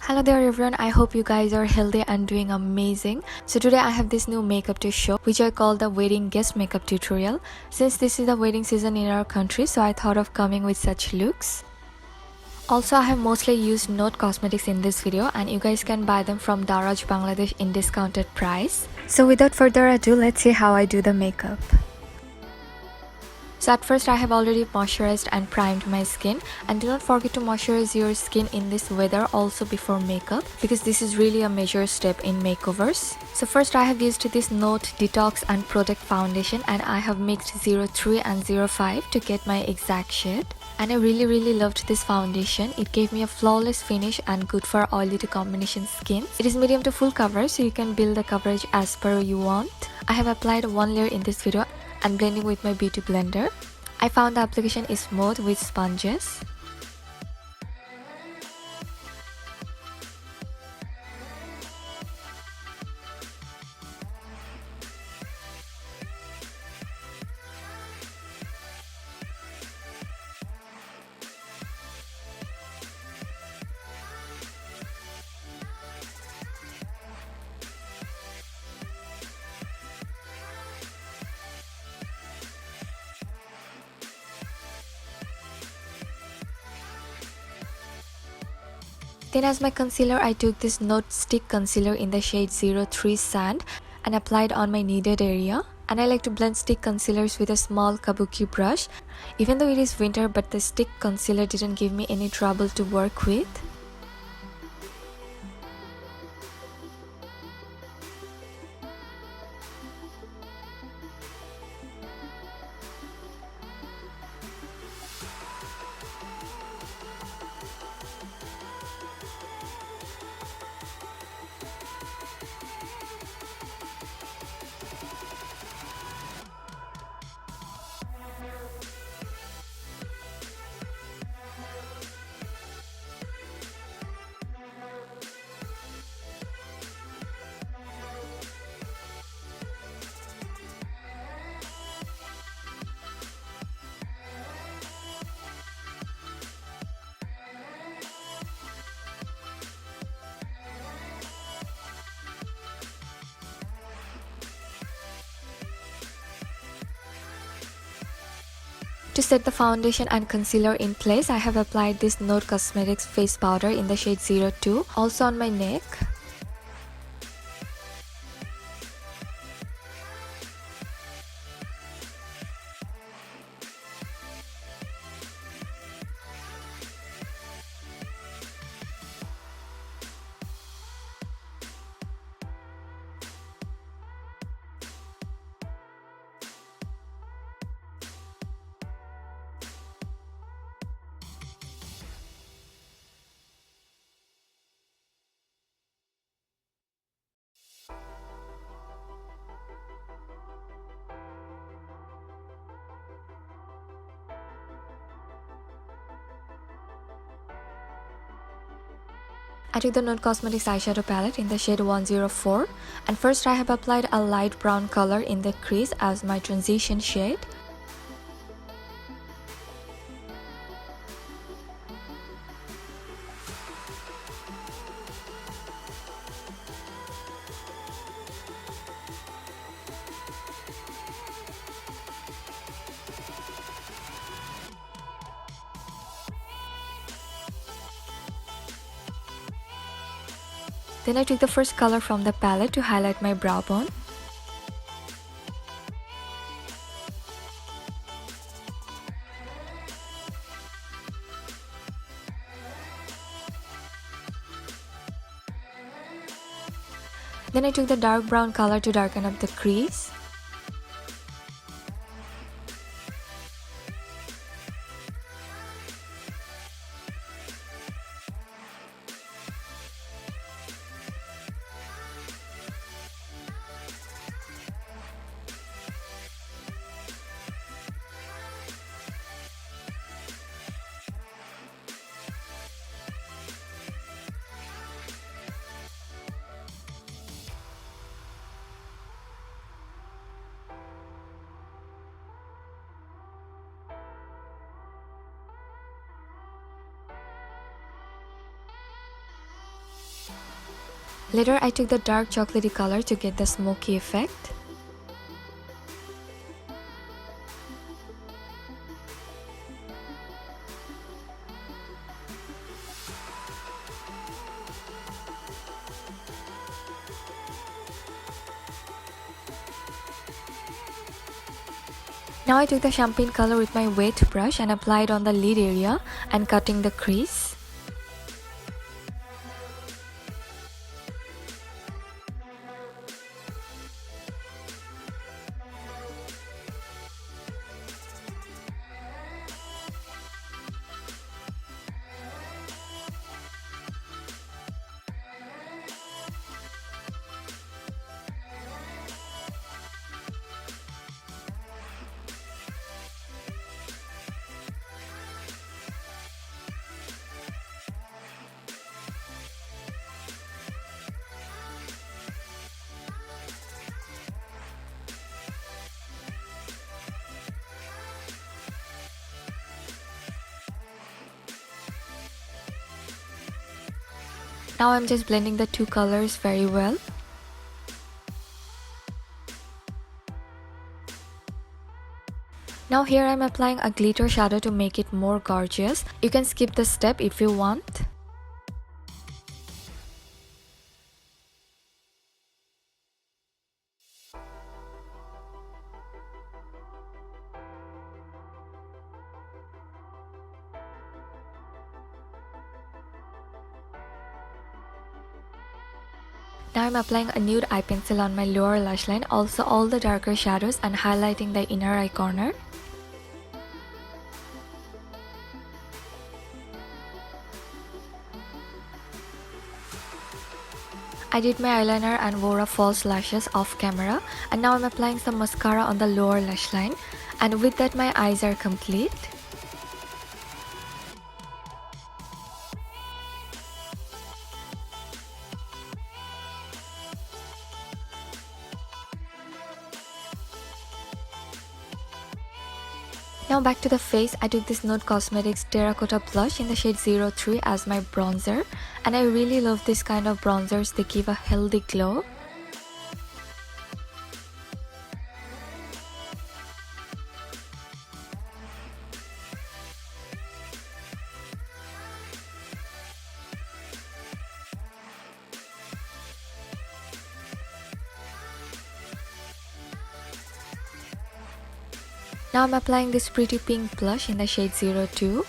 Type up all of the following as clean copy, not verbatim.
Hello there everyone, I hope you guys are healthy and doing amazing. So today I have this new makeup to show which I call the wedding guest makeup tutorial. Since this is the wedding season in our country, so I thought of coming with such looks. Also, I have mostly used Nude cosmetics in this video and you guys can buy them from Daraj Bangladesh in discounted price. So without further ado, let's see how I do the makeup. So at first I have already moisturized and primed my skin, and do not forget to moisturize your skin in this weather also before makeup, because this is really a major step in makeovers. So first I have used this Nude Detox and Protect foundation, and I have mixed 03 and 05 to get my exact shade. And I really loved this foundation. It gave me a flawless finish and good for oily to combination skin. It is medium to full coverage, so you can build the coverage as per you want. I have applied one layer in this video and blending with my beauty blender. I found the application is smooth with sponges. Then as my concealer, I took this Nude Stick Concealer in the shade 03 Sand and applied on my needed area. And I like to blend stick concealers with a small kabuki brush. Even though it is winter, but the stick concealer didn't give me any trouble to work with. To set the foundation and concealer in place, I have applied this Nude Cosmetics face powder in the shade 02, also on my neck. I took the Nude Cosmetics eyeshadow palette in the shade 104, and first I have applied a light brown color in the crease as my transition shade. Then I took the first color from the palette to highlight my brow bone. Then I took the dark brown color to darken up the crease. Later I took the dark chocolatey color to get the smoky effect. Now I took the champagne color with my wet brush and applied on the lid area and cutting the crease. Now I'm just blending the two colors very well. Now here I'm applying a glitter shadow to make it more gorgeous. You can skip this step if you want. Now I'm applying a nude eye pencil on my lower lash line, also all the darker shadows, and highlighting the inner eye corner. I did my eyeliner and wore a false lashes off camera, and now I'm applying some mascara on the lower lash line, and with that my eyes are complete. Now back to the face, I took this Nude Cosmetics Terracotta Blush in the shade 03 as my bronzer, and I really love this kind of bronzers, they give a healthy glow. Now I'm applying this pretty pink blush in the shade 02.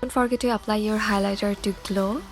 Don't forget to apply your highlighter to glow.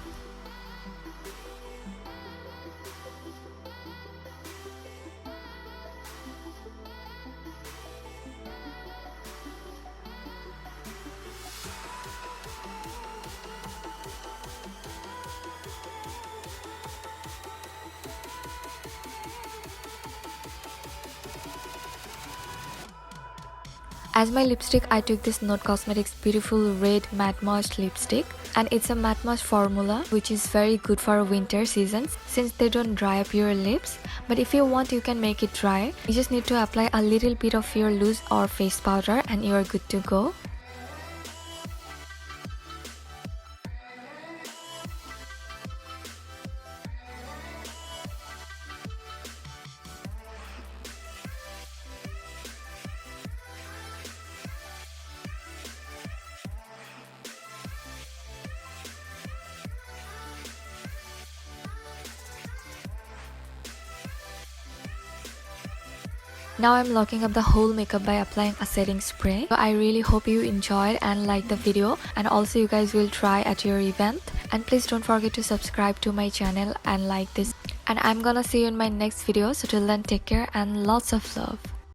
As my lipstick, I took this Nude Cosmetics beautiful red mattemoist lipstick, and it's a mattemoist formula which is very good for winter seasons since they don't dry up your lips. But if you want, you can make it dry. You just need to apply a little bit of your loose or face powder and you are good to go. Now I'm locking up the whole makeup by applying a setting spray. So I really hope you enjoyed and liked the video, and also you guys will try at your event. And please don't forget to subscribe to my channel and like this. And I'm gonna see you in my next video. So till then, take care and lots of love.